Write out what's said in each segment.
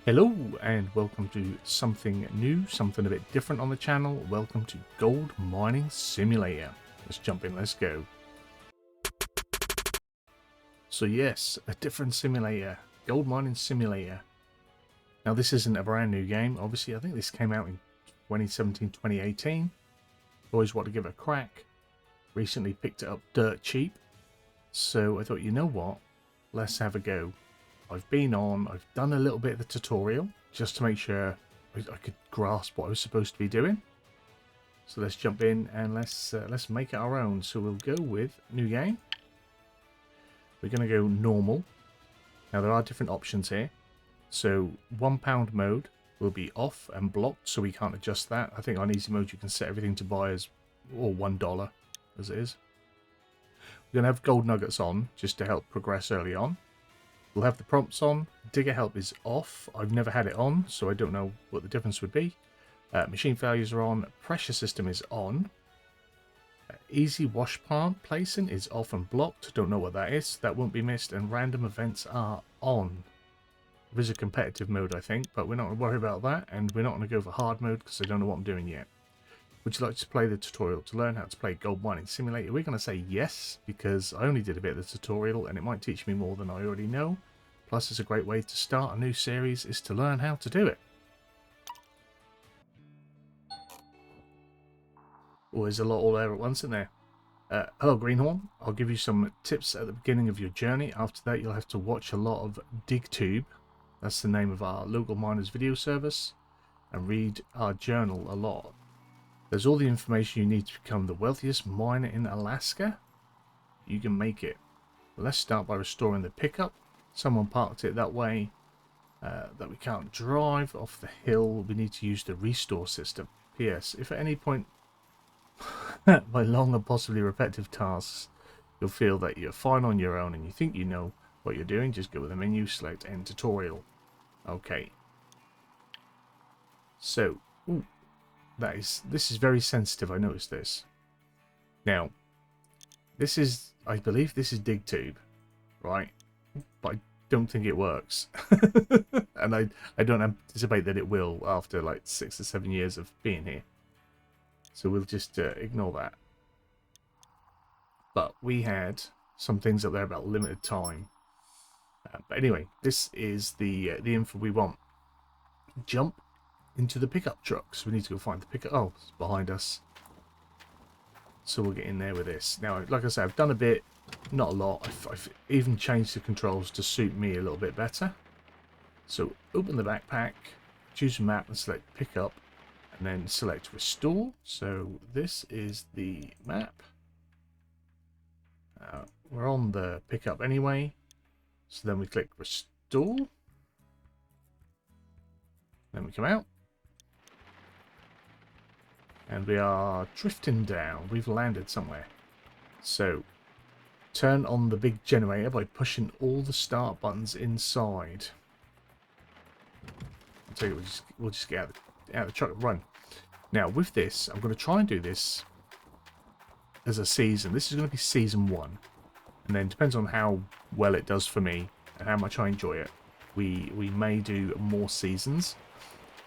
Hello and welcome to something new, something a bit different on the channel. Welcome to Gold Mining Simulator. Let's jump in, let's go. So yes, a different simulator, Gold Mining Simulator. Now this isn't a brand new game, obviously I think this came out in 2017, 2018. Always want to give it a crack. Recently picked it up dirt cheap. So I thought, you know what, let's have a go. I've done a little bit of the tutorial just to make sure I could grasp what I was supposed to be doing. So let's jump in and let's make it our own. So we'll go with new game. We're going to go normal. Now there are different options here. So £1 mode will be off and blocked, so we can't adjust that. I think on easy mode you can set everything to buy as or $1 as it is. We're going to have gold nuggets on just to help progress early on. We'll have the prompts on. Digger help is off. I've never had it on, so I don't know what the difference would be. Machine failures are on. Pressure system is on. Easy wash plant placing is off and blocked. Don't know what that is. That won't be missed. And random events are on. There is a competitive mode, I think, but we're not going to worry about that. And we're not going to go for hard mode because I don't know what I'm doing yet. Would you like to play the tutorial to learn how to play Gold Mining Simulator? We're going to say yes, because I only did a bit of the tutorial and it might teach me more than I already know. Plus, it's a great way to start a new series, is to learn how to do it. Oh, there's a lot all there at once in there. Hello, Greenhorn. I'll give you some tips at the beginning of your journey. After that, you'll have to watch a lot of DigTube. That's the name of our local miners video service. And read our journal a lot. There's all the information you need to become the wealthiest miner in Alaska. You can make it. Let's start by restoring the pickup. Someone parked it that way that we can't drive off the hill. We need to use the restore system. P.S. If at any point by long and possibly repetitive tasks you'll feel that you're fine on your own and you think you know what you're doing, just go with the menu, select end tutorial. Okay. So, ooh. This is very sensitive, I noticed this. Now, I believe this is DigTube, right? But I don't think it works. And I don't anticipate that it will after like 6 or 7 years of being here. So we'll just ignore that. But we had some things up there about limited time. But anyway, this is the info we want. Jump into the pickup truck. So we need to go find the pickup. Oh, it's behind us. So we'll get in there with this. Now, like I said, I've done a bit, not a lot. I've even changed the controls to suit me a little bit better. So open the backpack, choose a map and select pickup, and then select restore. So this is the map. We're on the pickup anyway. So then we click restore. Then we come out. And we are drifting down. We've landed somewhere. So, turn on the big generator by pushing all the start buttons inside. I'll tell you, we'll just get out of the truck and run. Now, with this, I'm going to try and do this as a season. This is going to be season 1. And then, depends on how well it does for me and how much I enjoy it, we may do more seasons.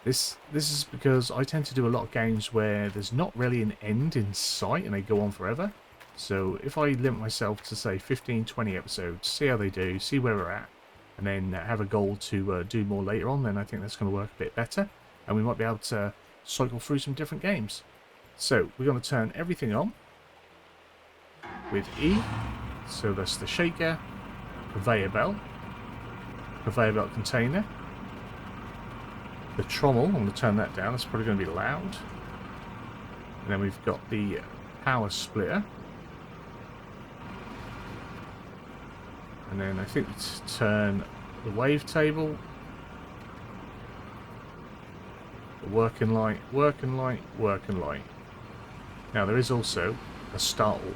This is because I tend to do a lot of games where there's not really an end in sight and they go on forever. So if I limit myself to say 15-20 episodes, see how they do, see where we're at, and then have a goal to do more later on, then I think that's going to work a bit better. And we might be able to cycle through some different games. So we're going to turn everything on with E. So that's the shaker, conveyor belt container. The trommel, I'm going to turn that down, it's probably going to be loud. And then we've got the power splitter. And then I think to turn the wave table. The working light, working light, working light. Now there is also a start walk.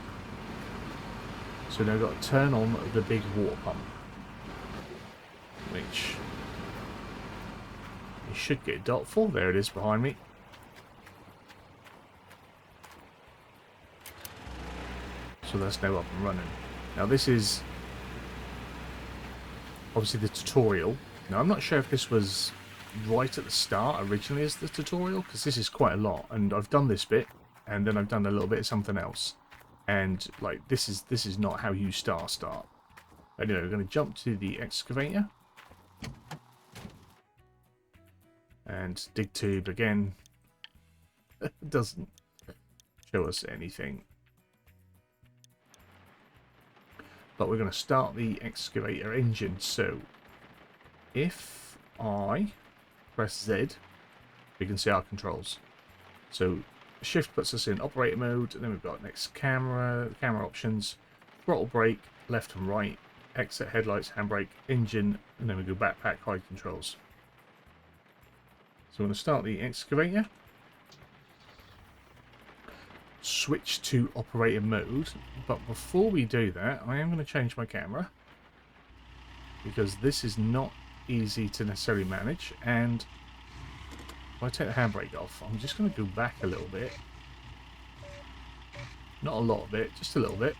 So now I've got to turn on the big water pump. Which you should get dot for. There it is behind me. So that's now up and running. Now this is obviously the tutorial. Now I'm not sure if this was right at the start originally as the tutorial, because this is quite a lot, and I've done this bit, and then I've done a little bit of something else, and like this is not how you start. Anyway, we're going to jump to the excavator, and dig tube again. Doesn't show us anything, but we're going to start the excavator engine. So if I press Z, we can see our controls. So shift puts us in operator mode, and then we've got next camera options, throttle brake, left and right, exit headlights, handbrake, engine, and then we go backpack hide controls. So we're going to start the excavator, switch to operator mode, but before we do that I am going to change my camera, because this is not easy to necessarily manage, and if I take the handbrake off, I'm just going to go back a little bit. Not a lot of it, just a little bit.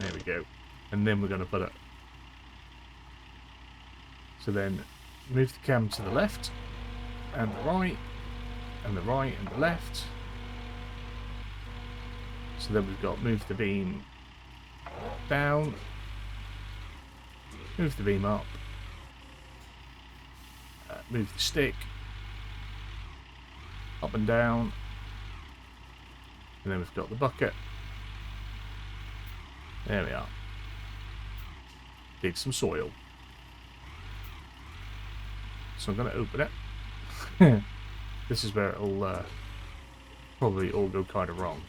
There we go. And then we're going to put it. So then move the cam to the left, and the right, and the right, and the left. So then we've got move the beam down, move the beam up, move the stick up and down, and then we've got the bucket. There we are. Dig some soil. So I'm going to open it. This is where it'll probably all go kind of wrong.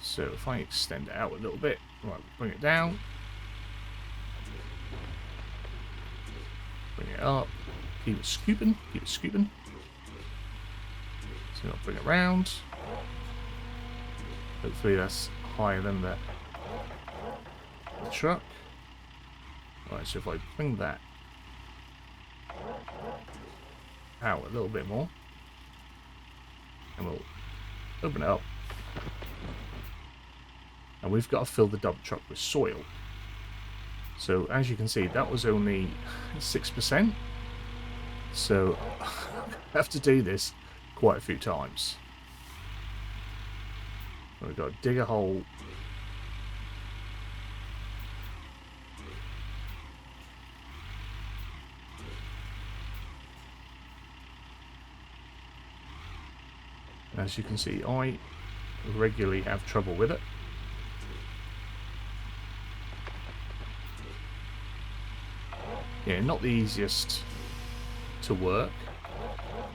So if I extend it out a little bit, right, bring it down, bring it up, keep it scooping, So I'll bring it round. Hopefully that's higher than the truck. Right, so if I bring that out a little bit more, and we'll open it up. And we've got to fill the dump truck with soil. So as you can see, that was only 6%. So I have to do this quite a few times. We've got to dig a hole. As you can see, I regularly have trouble with it. Yeah, not the easiest to work,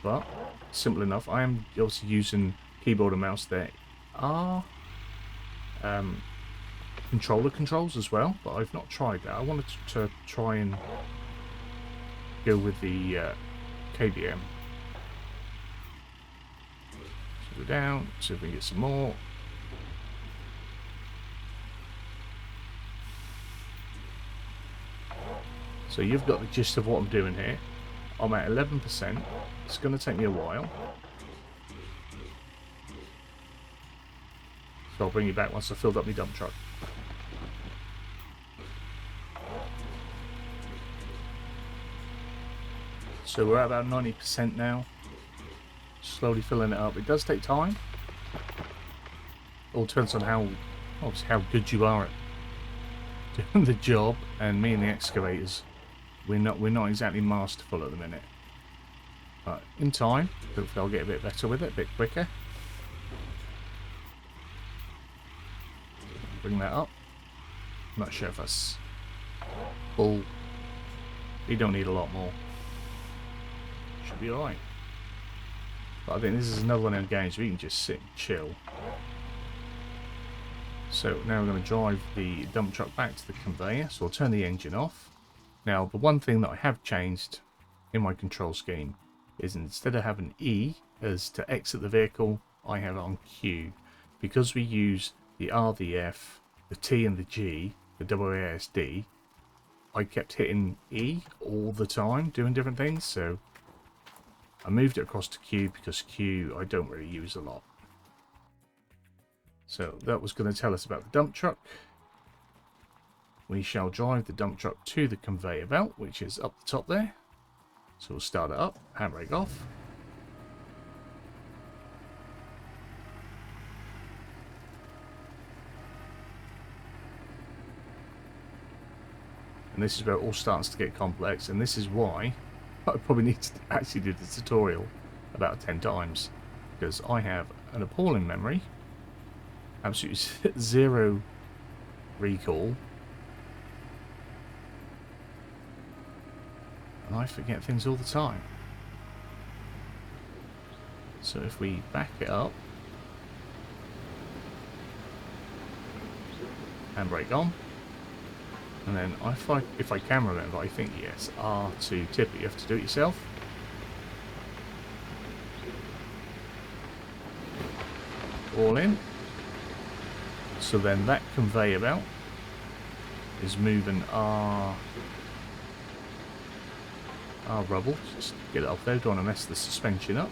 but simple enough. I am also using keyboard and mouse. There are controller controls as well, but I've not tried that. I wanted to try and go with the KBM. So go down, see if we can get some more. So you've got the gist of what I'm doing here. I'm at 11%. It's going to take me a while. So I'll bring you back once I've filled up my dump truck. So we're at about 90% now. Slowly filling it up. It does take time. All depends on obviously how good you are at doing the job. And me and the excavators, we're not exactly masterful at the minute. But in time, hopefully I'll get a bit better with it, a bit quicker. Bring that up. I'm not sure if that's full. You don't need a lot more. Should be alright. But I think this is another one of the games where you can just sit and chill. So now we're going to drive the dump truck back to the conveyor. So I'll turn the engine off. Now the one thing that I have changed in my control scheme is instead of having E as to exit the vehicle, I have it on Q. Because we use the R, the F, the T and the G, the WASD, I kept hitting E all the time doing different things, so I moved it across to Q because Q I don't really use a lot. So that was going to tell us about the dump truck. We shall drive the dump truck to the conveyor belt, which is up the top there. So we'll start it up, handbrake off. And this is where it all starts to get complex, and this is why I probably need to actually do the tutorial about 10 times, because I have an appalling memory, absolutely zero recall, and I forget things all the time. So if we back it up, handbrake on, and then if I can remember, I think yes, R to tip it. You have to do it yourself. All in. So then that conveyor belt is moving our rubble. Just get it up there. Don't want to mess the suspension up.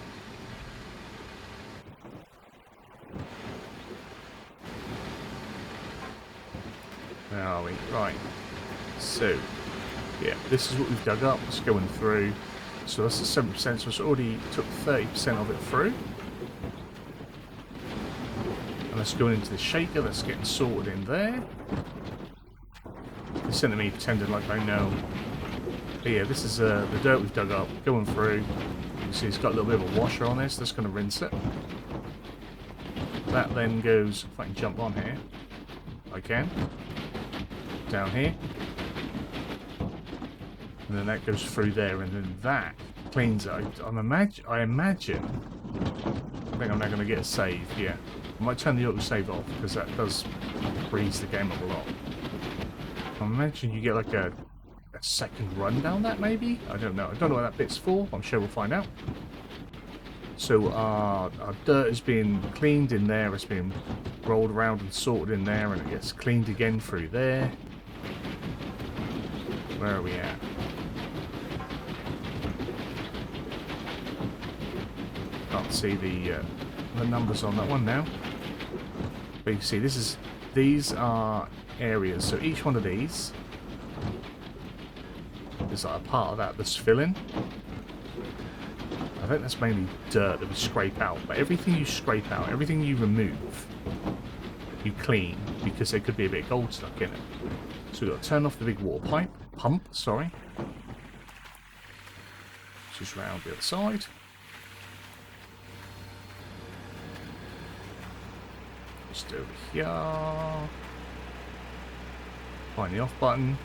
Where are we? Right. So, yeah, this is what we've dug up. It's going through. So that's the 7%. So it's already took 30% of it through. And that's going into the shaker. That's getting sorted in there. Listen to me pretending like I know. But yeah, this is the dirt we've dug up. Going through. You see it's got a little bit of a washer on this. That's going to rinse it. That then goes, if I can jump on here. I can. Down here. And then that goes through there, and then that cleans it. I imagine. I think I'm now going to get a save. Yeah, I might turn the auto save off because that does freeze the game up a lot. I imagine you get like a second run down that, maybe. I don't know. I don't know what that bit's for. I'm sure we'll find out. So our dirt is being cleaned in there. It's being rolled around and sorted in there, and it gets cleaned again through there. Where are we at? Can't see the numbers on that one now. But you can see these are areas. So each one of these is like a part of that that's filling. I think that's mainly dirt that we scrape out. But everything you scrape out, everything you remove, you clean, because there could be a bit of gold stuck in it. So we've got to turn off the big water pump, sorry. Just round the other side. Just over here. Find the off button.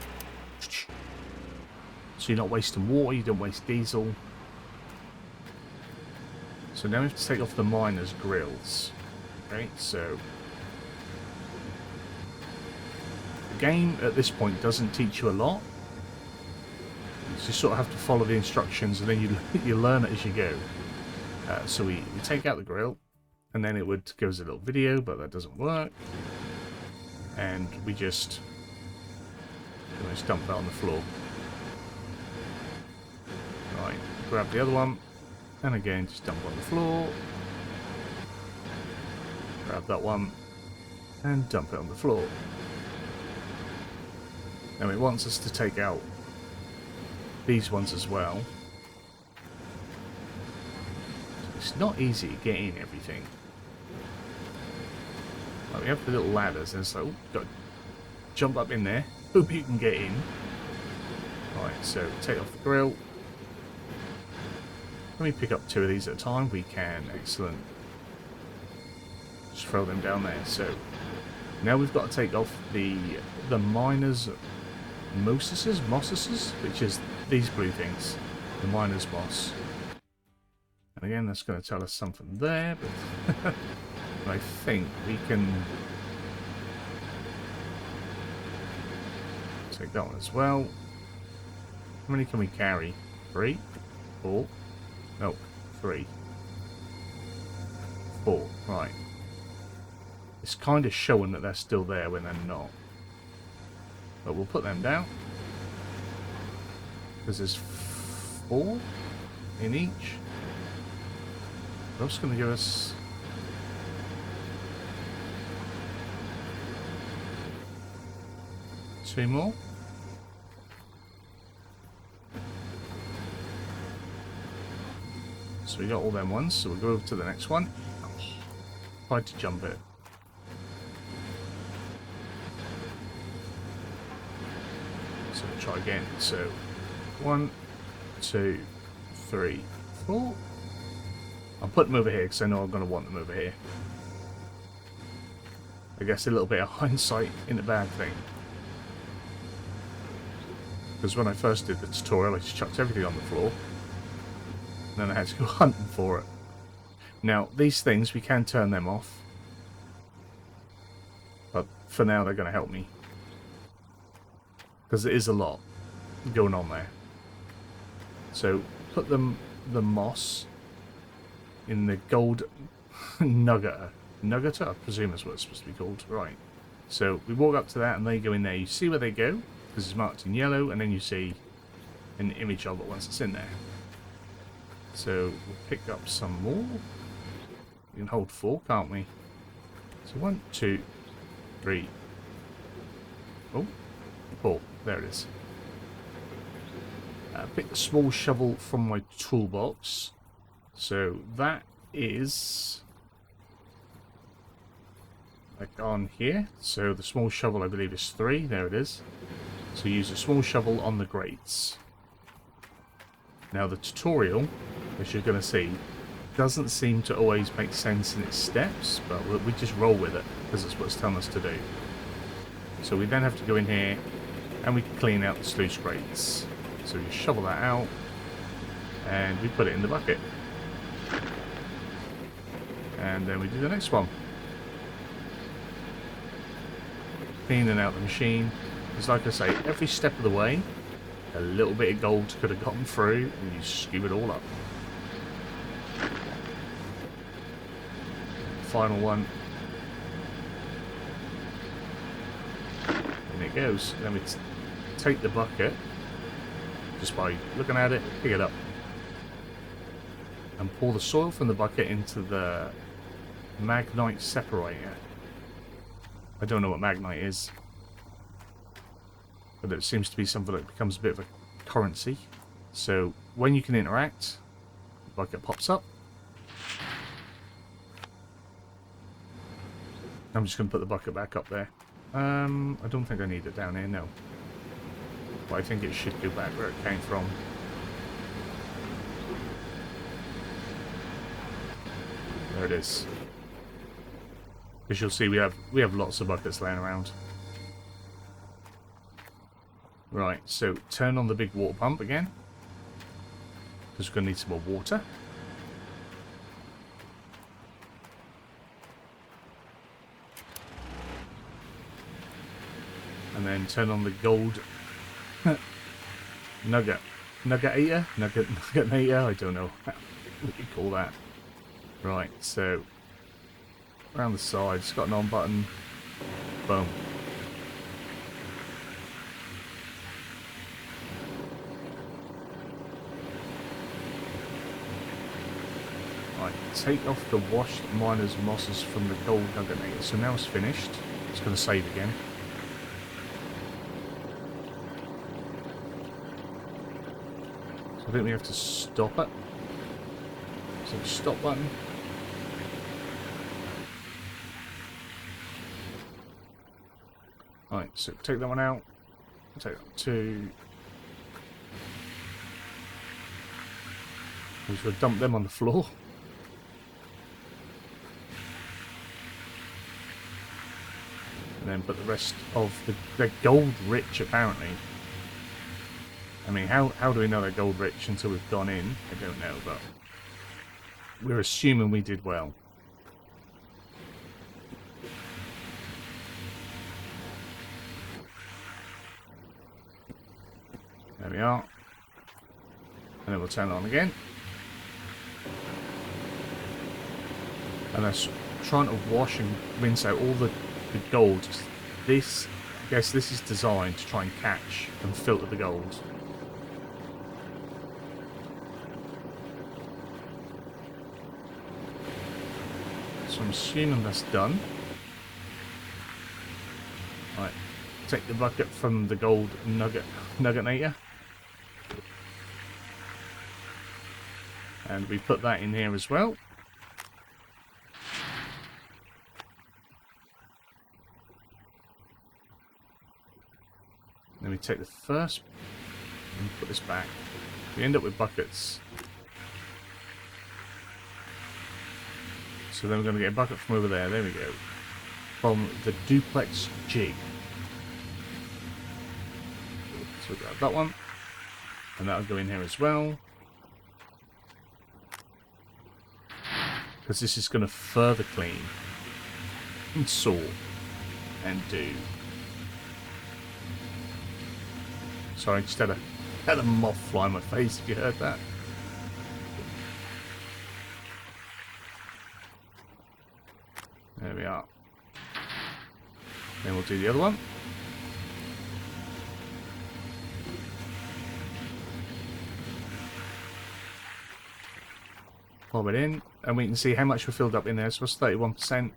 So you're not wasting water, you don't waste diesel. So now we have to take off the miners' grills. Okay, so the game at this point doesn't teach you a lot. So you sort of have to follow the instructions, and then you learn it as you go. So we take out the grill, and then it would give us a little video, but that doesn't work. And we just dump that on the floor. Right, grab the other one, and again just dump on the floor. Grab that one, and dump it on the floor. Now it wants us to take out these ones as well. It's not easy to get in everything. Like, we have the little ladders, and it's like, oh, got to jump up in there. Hope you can get in. Right, so take off the grill. Let me pick up 2 of these at a time. We can. Excellent. Just throw them down there. So now we've got to take off the miners' mosses, which is these blue things. The miners' moss. And again, that's going to tell us something there, but I think we can take that one as well. How many can we carry? 3? 4? No, 3. 4. Right. It's kind of showing that they're still there when they're not. But we'll put them down. Because there's 4 in each. That's going to give us 2 more. So we got all them ones, so we'll go over to the next one. Tried to jump it. So we'll try again. So 1, 2, 3, 4. I'll put them over here because I know I'm going to want them over here. I guess a little bit of hindsight in a bad thing. Because when I first did the tutorial, I just chucked everything on the floor. And then I had to go hunting for it. Now, these things, we can turn them off. But for now, they're going to help me. Because it is a lot going on there. So, put the moss in the gold nuggeter. Nuggeter? I presume that's what it's supposed to be called. Right. So, we walk up to that and they go in there. You see where they go, because it's marked in yellow, and then you see an image of it once it's in there. So, we'll pick up some more. We can hold 4, can't we? So 1, 2, 3. Oh, 4. There it is. Pick the small shovel from my toolbox. So that is like on here. So the small shovel, I believe, is 3. There it is. So use a small shovel on the grates. Now the tutorial, as you're going to see, doesn't seem to always make sense in its steps, but we just roll with it because it's what it's telling us to do. So we then have to go in here and we can clean out the sluice grates. So you shovel that out and we put it in the bucket. And then we do the next one. Cleaning out the machine. Because like I say, every step of the way, a little bit of gold could have gotten through and you scoop it all up. Final one. And it goes. Then we take the bucket, just by looking at it, pick it up. And pour the soil from the bucket into the magnite separator. I don't know what magnite is, but it seems to be something that becomes a bit of a currency. So when you can interact, the bucket pops up. I'm just going to put the bucket back up there. I don't think I need it down here, no. But I think it should go back where it came from. There it is. As you'll see, we have lots of buckets laying around. Right, so turn on the big water pump again, because we're going to need some more water. And then turn on the gold nugget eater? Nugget eater? I don't know what you call that. Right, so around the side, it's got an on button. Boom. Right, take off the washed miner's mosses from the gold nugget eater. So now it's finished. It's going to save again. I think we have to stop it. So stop button. Right, so take that one out. Take that two. We should dump them on the floor. And then put the rest of they're gold rich apparently. I mean, how do we know they're gold rich until we've gone in? I don't know, but we're assuming we did well. There we are. And then we'll turn it on again. And that's trying to wash and rinse out all the gold. This, I guess this is designed to try and catch and filter the gold. So I'm assuming that's done. Right, take the bucket from the gold nuggetator. And we put that in here as well. Then we take the first and put this back. We end up with buckets. So then we're going to get a bucket from over there. There we go. From the duplex jig. So we grab that one. And that'll go in here as well. Because this is going to further clean and sort and do. Sorry, I just had a moth fly in my face, if you heard that. There we are. Then we'll do the other one. Pop it in, and we can see how much we filled up in there. So it's 31%,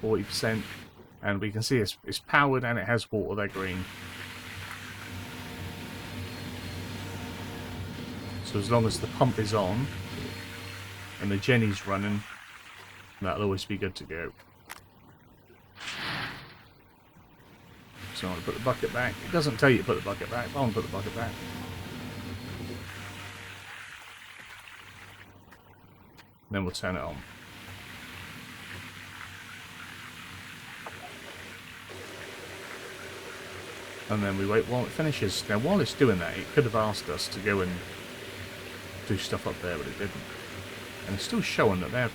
40%, and we can see it's powered and it has water there green. So as long as the pump is on and the Jenny's running, that'll always be good to go. So I'm going to put the bucket back. It doesn't tell you to put the bucket back, but I'm going to put the bucket back. Then we'll turn it on. And then we wait while it finishes. Now while it's doing that, it could have asked us to go and do stuff up there, but it didn't. And it's still showing that they're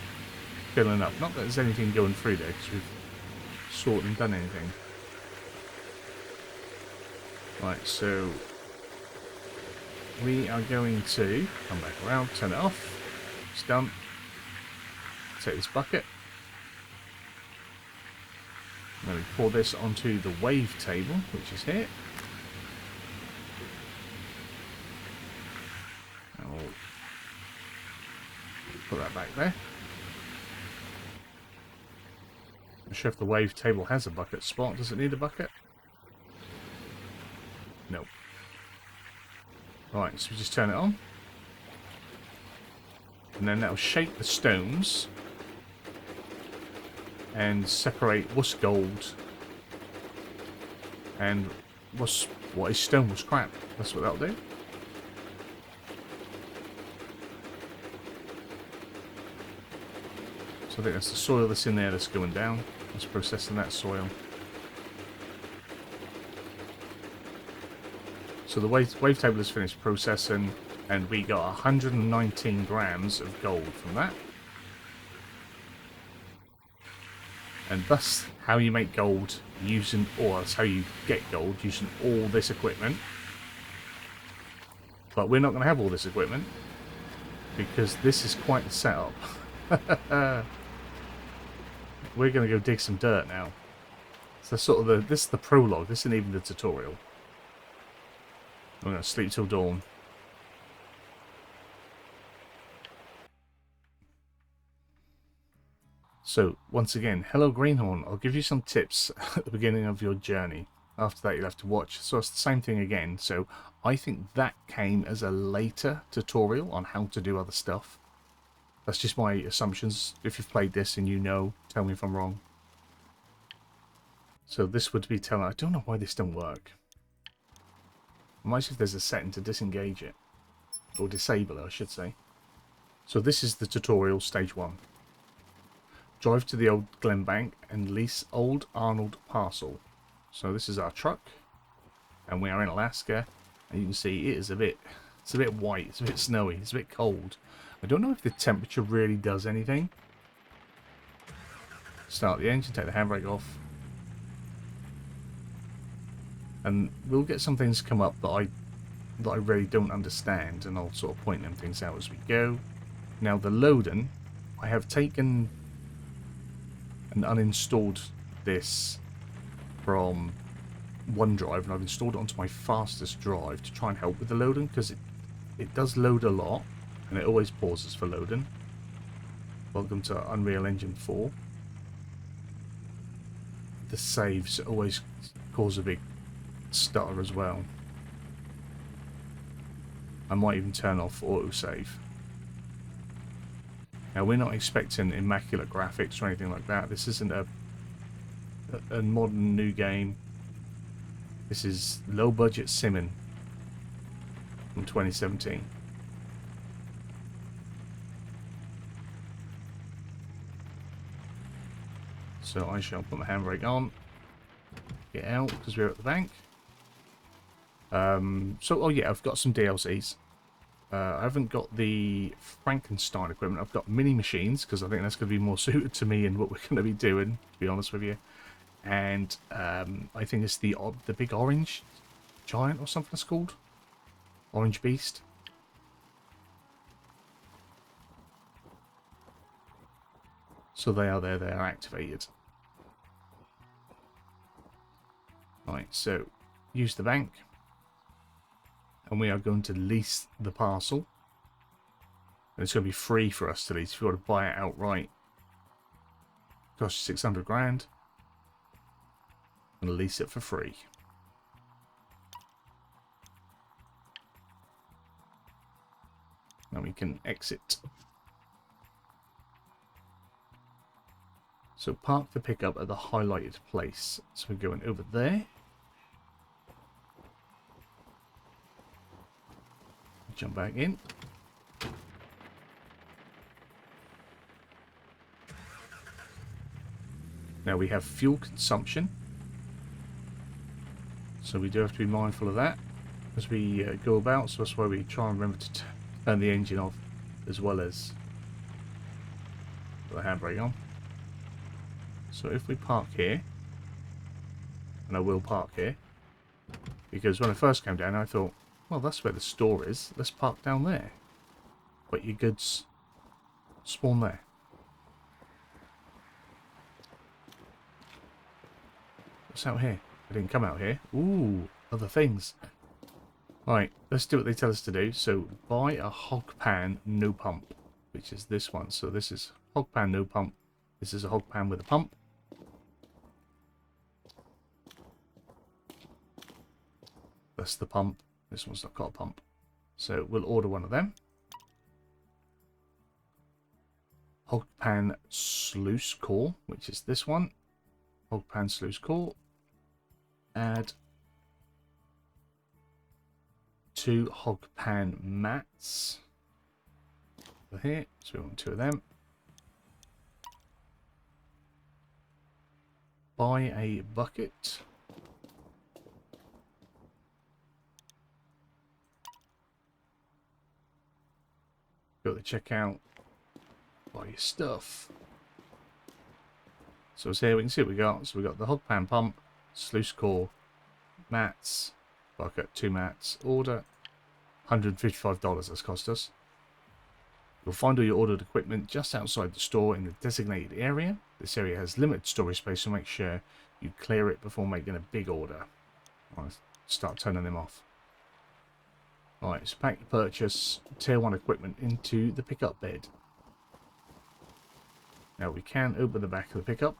filling up. Not that there's anything going through there, because we've sorted and done anything. Right, so we are going to come back around, turn it off. It's done. Take this bucket. Then we pour this onto the wave table, which is here. And we'll put that back there. I'm not sure if the wave table has a bucket spot. Does it need a bucket? No. Right, so we just turn it on. And then that'll shake the stones and separate what's gold and what is stone was crap. That's what that'll do. So I think that's the soil that's in there that's going down. It's processing that soil. So the wave table is finished processing, and we got 119 grams of gold from that. And thus how you make gold using, or that's how you get gold using all this equipment. But we're not going to have all this equipment, because this is quite the setup. We're going to go dig some dirt now. So sort of this is the prologue. This isn't even the tutorial. I'm going to sleep till dawn. So, once again, hello Greenhorn. I'll give you some tips at the beginning of your journey. After that, you'll have to watch. So it's the same thing again. So I think that came as a later tutorial on how to do other stuff. That's just my assumptions. If you've played this and you know, tell me if I'm wrong. So this would be telling... I don't know why this don't work. I might see if there's a setting to disengage it. Or disable it, I should say. So this is the tutorial, stage 1. Drive to the old Glen Bank and lease old Arnold parcel. So this is our truck, and we are in Alaska, and you can see it is a bit white, it's a bit snowy, it's a bit cold. I don't know if the temperature really does anything. Start the engine, take the handbrake off, and we'll get some things come up that I really don't understand, and I'll sort of point them things out as we go. Now the loading, I have taken and uninstalled this from OneDrive, and I've installed it onto my fastest drive to try and help with the loading, because it does load a lot and it always pauses for loading. Welcome to Unreal Engine 4. The saves always cause a big stutter as well. I might even turn off autosave. Now, we're not expecting immaculate graphics or anything like that. This isn't a modern new game. This is low-budget simming from 2017. So I shall put my handbrake on, get out because we're at the bank. Oh yeah, I've got some DLCs. I haven't got the Frankenstein equipment. I've got mini machines because I think that's going to be more suited to me and what we're going to be doing, to be honest with you. And I think it's the big orange giant or something it's called. Orange beast. So they are there, they are activated. Right, so use the bank. And we are going to lease the parcel. And it's going to be free for us to lease. If you want to buy it outright, it costs 600 grand. And lease it for free. Now we can exit. So park the pickup at the highlighted place. So we're going over there. Jump back in. Now we have fuel consumption. So we do have to be mindful of that as we go about. So that's why we try and remember to turn the engine off as well as put the handbrake on. So if we park here, and I will park here, because when I first came down I thought, well, that's where the store is. Let's park down there. But your goods spawn there. What's out here? I didn't come out here. Ooh, other things. Right, let's do what they tell us to do. So, buy a hog pan, no pump, which is this one. So this is hog pan, no pump. This is a hog pan with a pump. That's the pump. This one's not got a pump. So we'll order one of them. Hog pan sluice core, which is this one. Hog pan sluice core. Add 2 hog pan mats. Over here. So we want 2 of them. Buy a bucket. Go to the checkout, buy your stuff. So it's here, we can see what we got. So we got the hog pan pump, sluice core, mats, bucket, 2 mats, order, $155 that's cost us. You'll find all your ordered equipment just outside the store in the designated area. This area has limited storage space, so make sure you clear it before making a big order. I'll start turning them off. Alright, so pack the purchase, tier 1 equipment into the pickup bed. Now we can open the back of the pickup.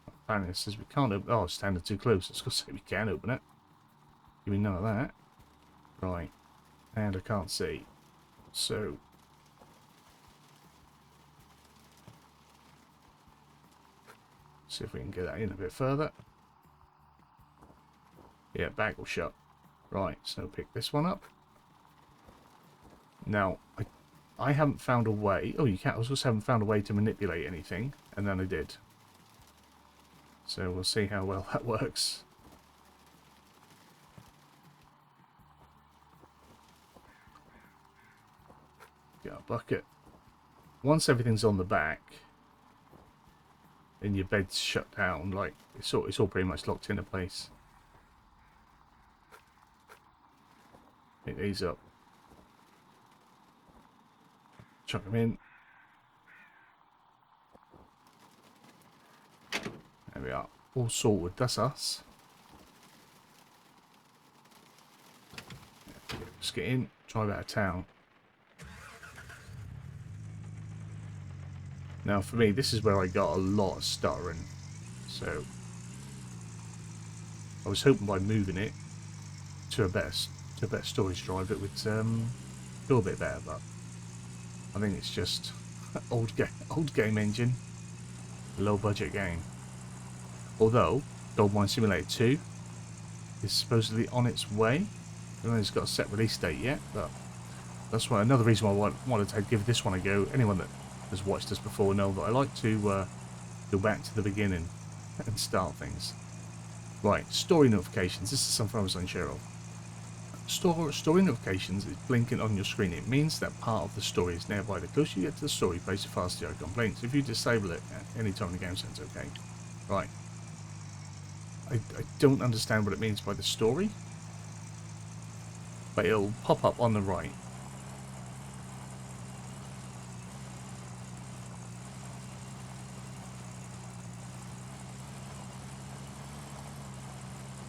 Apparently it says we can't open. Oh, standing too close. It's going to say we can open it. Give me none of that. Right, and I can't see. So see if we can get that in a bit further. Yeah, back will shut. Right, so pick this one up. Now, I haven't found a way. Oh, you can't. I just haven't found a way to manipulate anything, and then I did. So we'll see how well that works. Get a bucket. Once everything's on the back, then your bed's shut down. Like it's all pretty much locked into place. Pick these up. Chuck them in. There we are. All sorted. That's us. Let's get in. Drive out of town. Now for me, this is where I got a lot of stuttering. So I was hoping by moving it to a better storage drive it would go a bit better, but I think it's just old game engine, low budget game. Although Gold Mine Simulator 2 is supposedly on its way. I don't know if it's got a set release date yet, but that's why another reason why I wanted to give this one a go. Anyone that has watched us before know that I like to go back to the beginning and start things. Right, story notifications. This is something I was unsure of. Story notifications is blinking on your screen. It means that part of the story is nearby. The closer you get to the story, place the faster the icon blinks. If you disable it at any time in the game, sounds okay. Right. I don't understand what it means by the story, but it'll pop up on the right.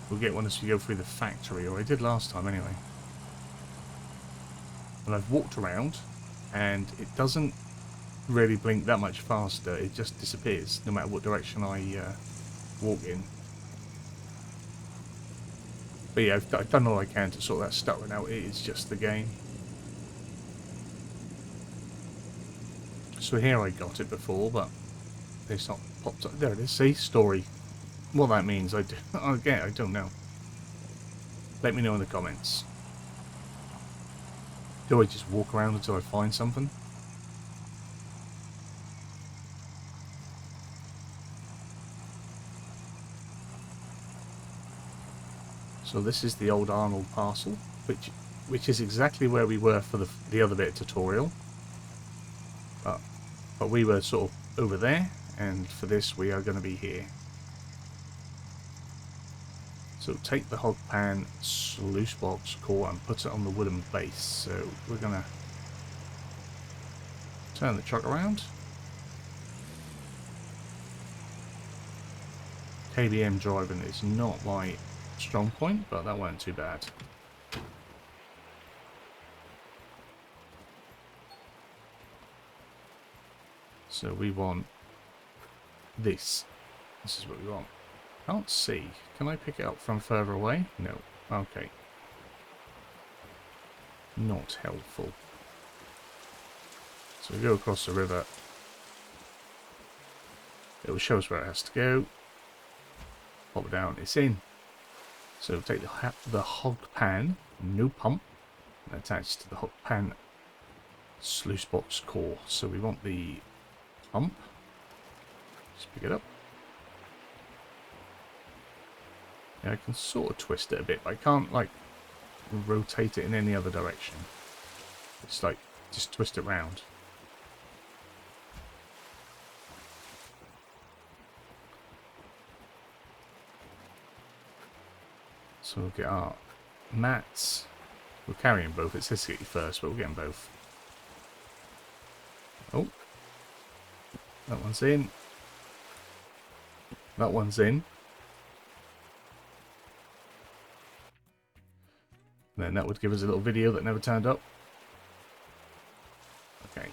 We'll get one as we go through the factory, or I did last time anyway. And I've walked around, and it doesn't really blink that much faster. It just disappears, no matter what direction I walk in. But yeah, I've done all I can to sort that stuttering out. It is just the game. So here I got it before, but it's not popped up. There it is. See? Story. What that means, again, I don't know. Let me know in the comments. Do I just walk around until I find something? So this is the old Arnold parcel, which is exactly where we were for the other bit of tutorial. But we were sort of over there, and for this we are going to be here. So take the hog pan sluice box core and put it on the wooden base. So we're going to turn the truck around. KBM driving is not my strong point, but that weren't too bad. So we want this. This is what we want. Can't see. Can I pick it up from further away? No. Okay. Not helpful. So we go across the river. It will show us where it has to go. Pop it down. It's in. So take the hog pan, no pump, and attach to the hog pan sluice box core. So we want the pump. Just pick it up. Yeah, I can sort of twist it a bit, but I can't like rotate it in any other direction. It's like just twist it round. So we'll get our mats. We're carrying both. It says get you first, but we'll get them both. Oh, that one's in. That one's in. And then that would give us a little video that never turned up. Okay.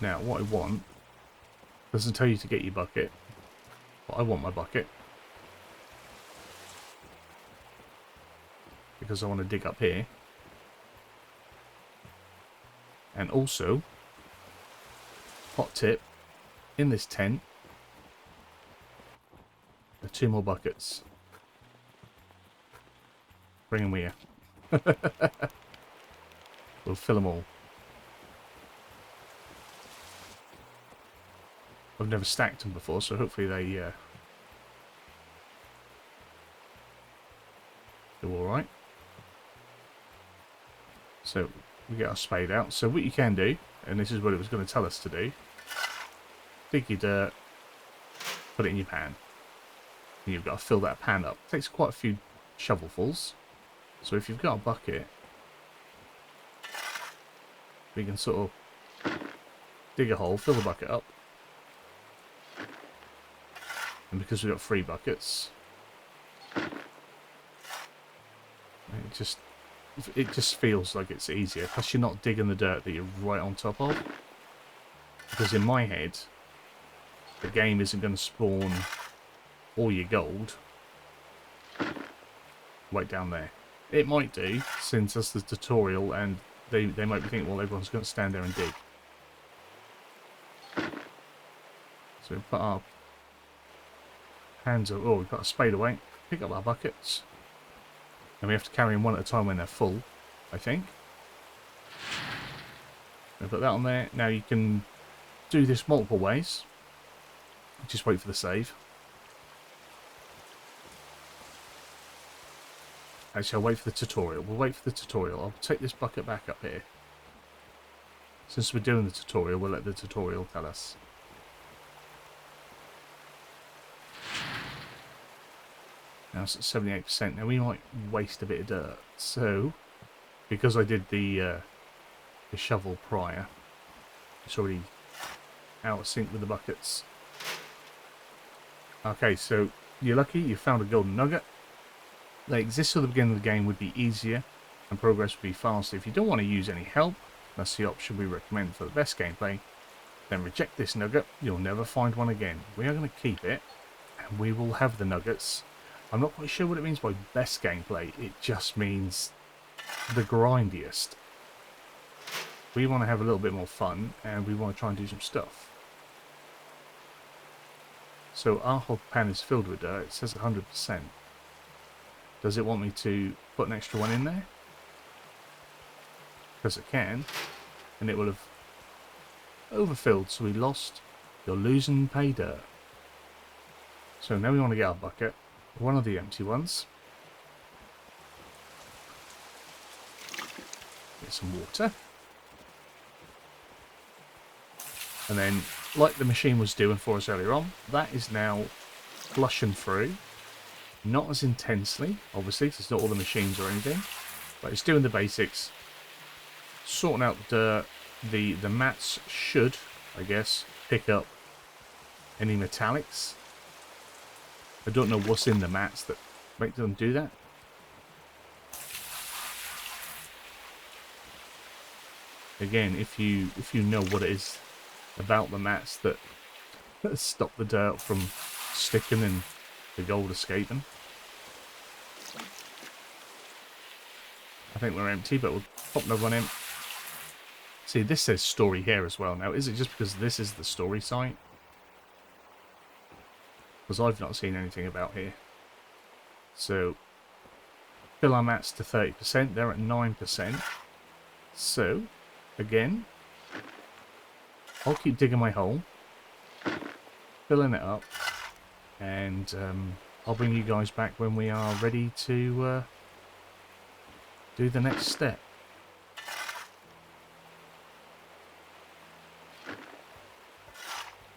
Now, what I want doesn't tell you to get your bucket, but I want my bucket because I want to dig up here. And also, hot tip, in this tent, there are 2 more buckets. Bring them with you. We'll fill them all. I've never stacked them before, so hopefully they do alright. So we get our spade out. So what you can do, and this is what it was going to tell us to do, dig your dirt, put it in your pan. And you've got to fill that pan up. It takes quite a few shovelfuls. So if you've got a bucket, we can sort of dig a hole, fill the bucket up. And because we've got 3 buckets, it just feels like it's easier. Plus you're not digging the dirt that you're right on top of. Because in my head, the game isn't going to spawn all your gold right down there. It might do, since that's the tutorial, and they might be thinking, well, everyone's going to stand there and dig. So we put our hands up. Oh, we've got a spade away. Pick up our buckets. And we have to carry them one at a time when they're full, I think. We put that on there. Now you can do this multiple ways. Just wait for the save. Actually, I'll wait for the tutorial. We'll wait for the tutorial. I'll take this bucket back up here. Since we're doing the tutorial, we'll let the tutorial tell us. Now it's at 78%. Now we might waste a bit of dirt. So, because I did the shovel prior, it's already out of sync with the buckets. Okay, so you're lucky you found a golden nugget. They exist at the beginning of the game, would be easier and progress would be faster. If you don't want to use any help, that's the option we recommend for the best gameplay, then reject this nugget. You'll never find one again. We are going to keep it, and we will have the nuggets. I'm not quite sure what it means by best gameplay. It just means the grindiest. We want to have a little bit more fun, and we want to try and do some stuff. So our hog pan is filled with dirt. It says 100%. Does it want me to put an extra one in there? Because it can, and it will have overfilled, so we lost. You're losing pay dirt. So now we want to get our bucket, one of the empty ones. Get some water. And then, like the machine was doing for us earlier on, that is now flushing through. Not as intensely, obviously, because it's not all the machines or anything. But it's doing the basics. Sorting out the dirt. The mats should, I guess, pick up any metallics. I don't know what's in the mats that make them do that. Again, if you know what it is about the mats that stop the dirt from sticking and the gold escaping. I think we're empty, but we'll pop another one in. See, this says story here as well. Now, is it just because this is the story site? Because I've not seen anything about here. So, fill our mats to 30%. They're at 9%. So, again, I'll keep digging my hole, filling it up, and I'll bring you guys back when we are ready to do the next step.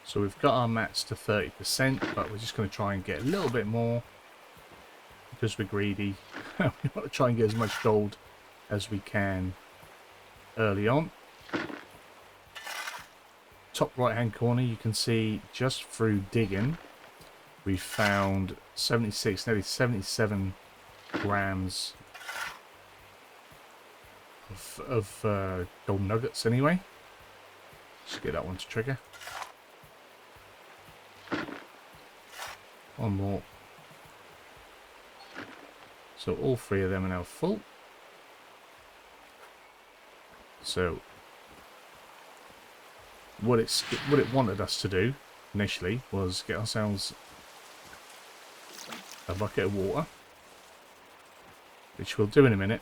So we've got our mats to 30%, but we're just going to try and get a little bit more because we're greedy. We want to try and get as much gold as we can early on. Top right hand corner, you can see just through digging we found 76, nearly 77 grams of gold nuggets anyway. Just get that one to trigger. One more. So all three of them are now full. So what it wanted us to do initially was get ourselves a bucket of water, which we'll do in a minute.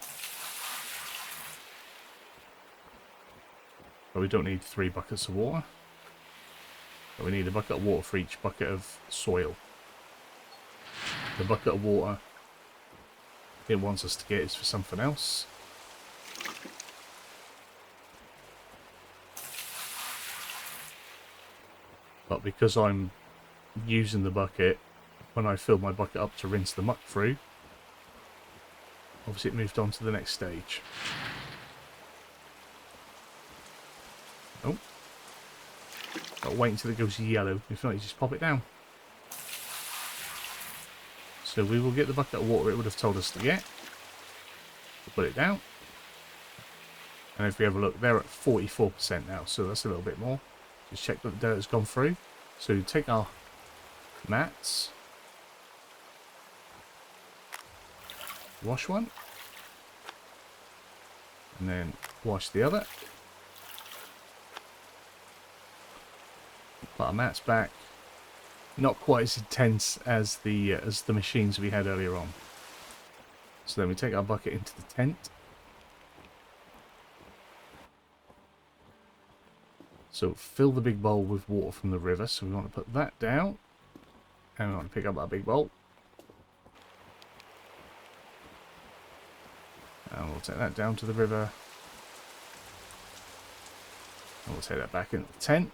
But we don't need 3 buckets of water. But we need a bucket of water for each bucket of soil. The bucket of water it wants us to get is for something else. But because I'm using the bucket, when I fill my bucket up to rinse the muck through, obviously it moved on to the next stage. Oh. Got to wait until it goes yellow. If not, you just pop it down. So we will get the bucket of water it would have told us to get. We'll put it down. And if we have a look, they're at 44% now, so that's a little bit more. Just check that the dirt has gone through. So take our mats. Wash one. And then wash the other. Put our mats back. Not quite as intense as the machines we had earlier on. So then we take our bucket into the tent. So fill the big bowl with water from the river. So we want to put that down. And we want to pick up our big bowl. And we'll take that down to the river. And we'll take that back into the tent.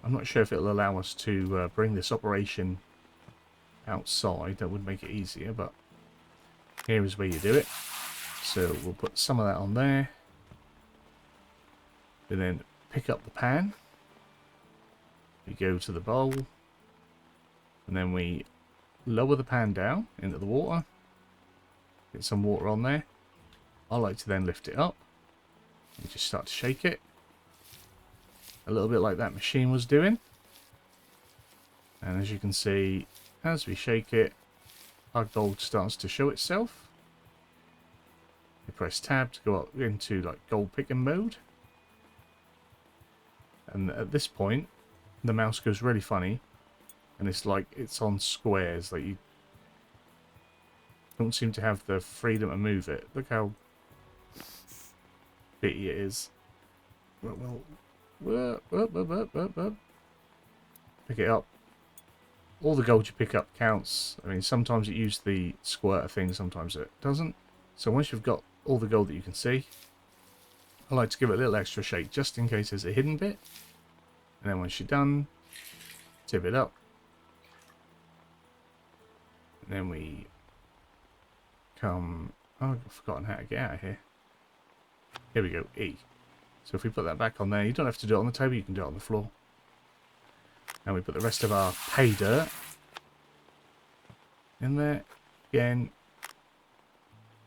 I'm not sure if it'll allow us to bring this operation outside. That would make it easier, but here is where you do it. So we'll put some of that on there. We then pick up the pan. We go to the bowl. And then we lower the pan down into the water. Get some water on there. I like to then lift it up. And just start to shake it. A little bit like that machine was doing. And as you can see, as we shake it, our gold starts to show itself. You press tab to go up into like gold picking mode. And at this point, the mouse goes really funny. And it's like it's on squares. Like you don't seem to have the freedom to move it. Look how bitty it is. Well, pick it up. All the gold you pick up counts. I mean, sometimes it uses the squirter thing, sometimes it doesn't. So once you've got all the gold that you can see, I like to give it a little extra shake just in case there's a hidden bit. And then once you're done, tip it up. And then we come... Oh, I've forgotten how to get out of here. Here we go, E. So if we put that back on there, you don't have to do it on the table, you can do it on the floor. And we put the rest of our pay dirt in there. Again,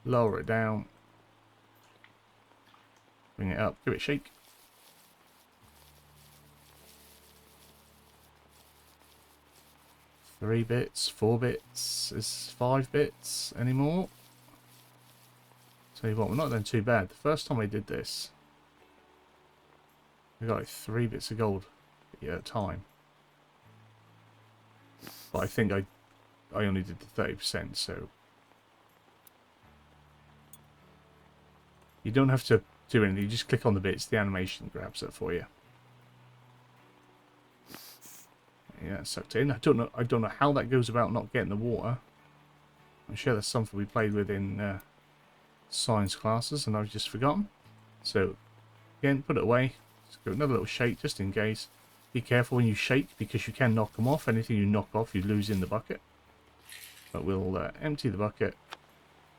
lower it down. Bring it up, give it a shake. Three bits, 4 bits, is 5 bits anymore. Tell you what, we're not doing too bad. The first time I did this, I got like 3 bits of gold at a time. But I think I only did the 30%, so you don't have to do anything. You just click on the bits, the animation grabs it for you. Yeah, sucked in. I don't know how that goes about not getting the water. I'm sure that's something we played with in science classes and I've just forgotten. So again, put it away. Just give it another little shake just in case. Be careful when you shake because you can knock them off. Anything you knock off, you lose in the bucket. But we'll empty the bucket.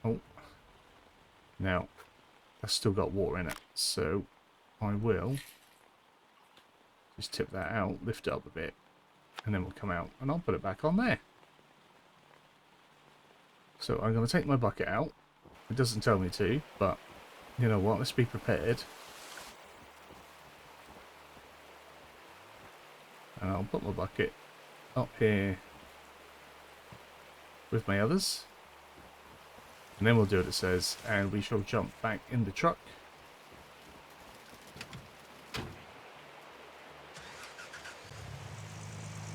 Oh, now that's still got water in it, so I will just tip that out, lift it up a bit, and then we'll come out and I'll put it back on there. So I'm going to take my bucket out. It doesn't tell me to, but you know what, let's be prepared. And I'll put my bucket up here with my others. And then we'll do what it says, and we shall jump back in the truck.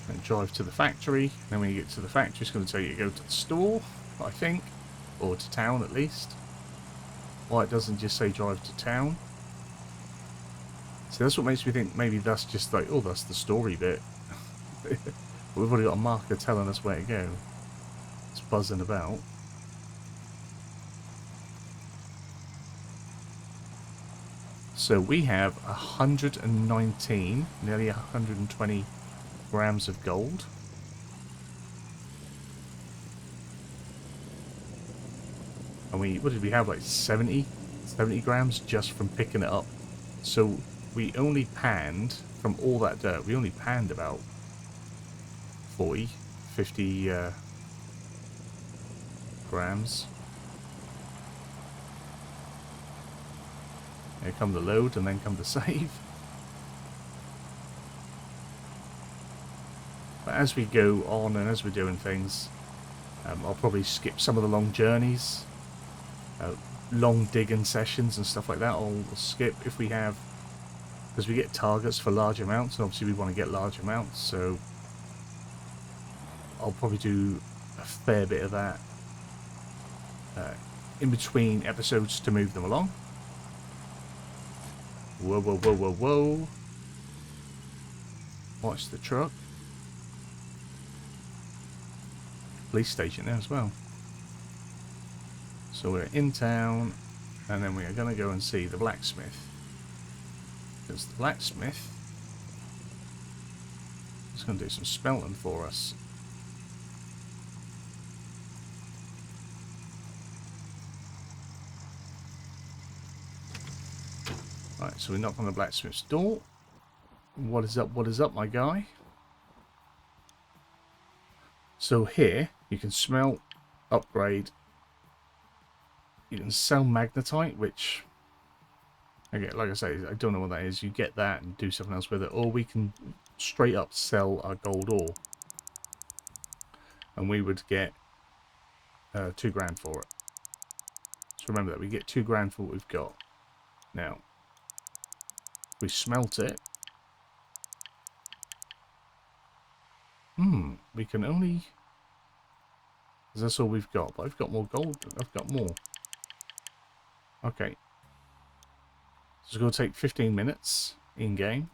And drive to the factory. Then when you get to the factory, it's going to tell you to go to the store, I think. Or to town, at least. Why it doesn't just say drive to town. So that's what makes me think maybe that's just like, oh, that's the story bit. We've already got a marker telling us where to go. It's buzzing about. So we have 119, nearly 120 grams of gold. And what did we have, like 70 grams just from picking it up. So we only panned, from all that dirt, we only panned about 40, 50 grams. Here come the load and then come the save. But as we go on and as we're doing things, I'll probably skip some of the long journeys, long digging sessions and stuff like that. I'll skip if we have, because we get targets for large amounts, and obviously we want to get large amounts, so I'll probably do a fair bit of that in between episodes to move them along. Whoa, whoa, whoa, whoa, whoa. Watch the truck. Police station there as well. So we're in town, and then we are going to go and see the blacksmith. Because the blacksmith is going to do some smelting for us. Right, so we knock on the blacksmith's door. What is up, my guy? So here, you can smelt, upgrade. You can sell magnetite, which, okay, like I say, I don't know what that is. You get that and do something else with it. Or we can straight up sell our gold ore. And we would get 2 grand for it. So remember that, we get 2 grand for what we've got. Now, if we smelt it, we can only, because that's all we've got, but I've got more gold, I've got more. Okay, so it's going to take 15 minutes in game.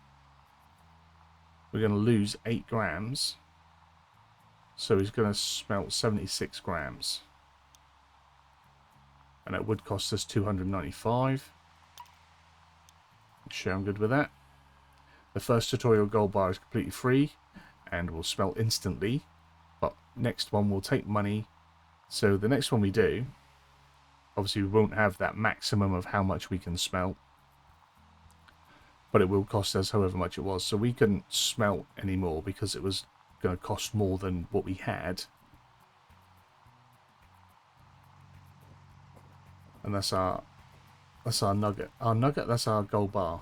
We're going to lose 8 grams, so he's going to smelt 76 grams, and it would cost us 295. Sure, I'm good with that. The first tutorial gold bar is completely free and will smelt instantly, but next one will take money. So the next one we do, obviously we won't have that maximum of how much we can smelt, but it will cost us however much it was. So we couldn't smelt anymore because it was going to cost more than what we had. And that's our nugget. Our nugget, that's our gold bar.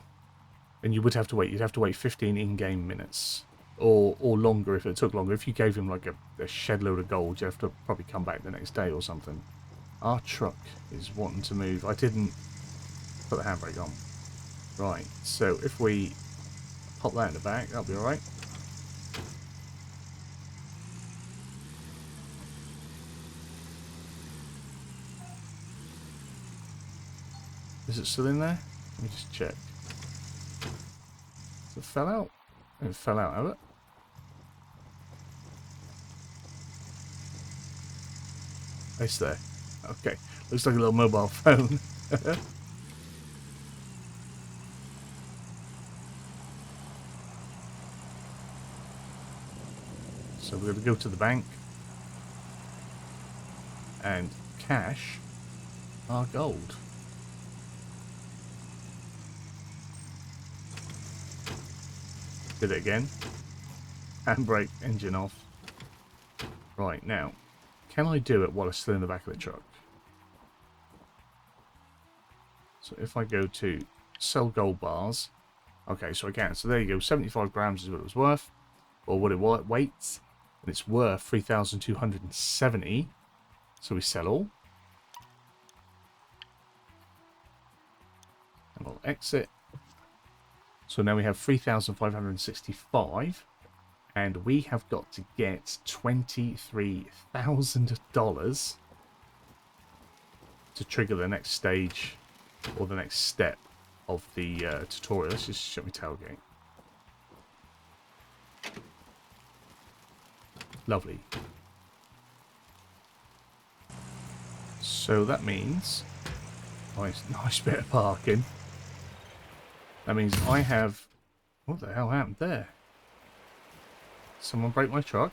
And you would have to wait. You'd have to wait 15 in-game minutes. Or longer if it took longer. If you gave him like a shed load of gold, you have to probably come back the next day or something. Our truck is wanting to move. I didn't put the handbrake on. Right, so if we pop that in the back, that'll be alright. Is it still in there? Let me just check. It fell out. It fell out of it. It's there. Okay. Looks like a little mobile phone. So we're going to go to the bank and cash our gold. Did it again. Handbrake, engine off. Right, now, can I do it while it's still in the back of the truck? So if I go to sell gold bars, okay, so I can. So there you go, 75 grams is what it was worth, or what it weights, and it's worth 3,270. So we sell all. And we'll exit. So now we have 3,565, and we have got to get $23,000 to trigger the next stage or the next step of the tutorial. Let's just shut my tailgate. Lovely. So that means nice bit of parking. That means I have... What the hell happened there? Someone break my truck?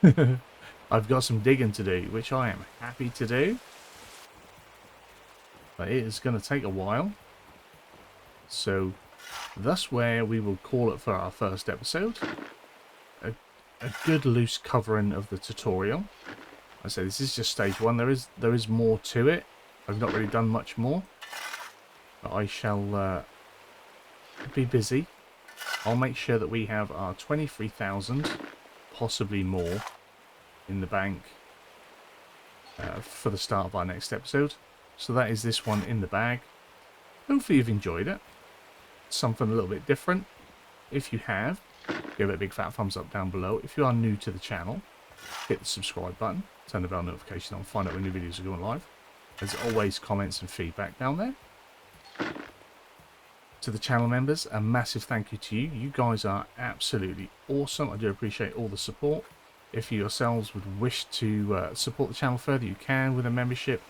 I've got some digging to do, which I am happy to do. But it is going to take a while. So that's where we will call it for our first episode. A good loose covering of the tutorial. I say this is just stage 1. There is more to it. I've not really done much more. But I shall... be busy. I'll make sure that we have our 23,000 possibly more in the bank for the start of our next episode. So that is this one in the bag. Hopefully you've enjoyed it. Something a little bit different. If you have, give it a big fat thumbs up down below. If you are new to the channel, hit the subscribe button, turn the bell notification on, find out when new videos are going live. There's always comments and feedback down there. To the channel members, a massive thank you to you. You guys are absolutely awesome. I do appreciate all the support. If you yourselves would wish to support the channel further, you can with a membership.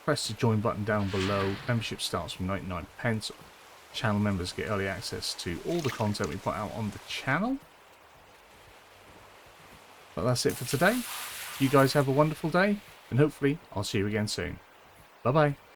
Press the join button down below. Membership starts from 99p. Channel members get early access to all the content we put out on the channel. But that's it for today. You guys have a wonderful day, and hopefully I'll see you again soon. Bye bye.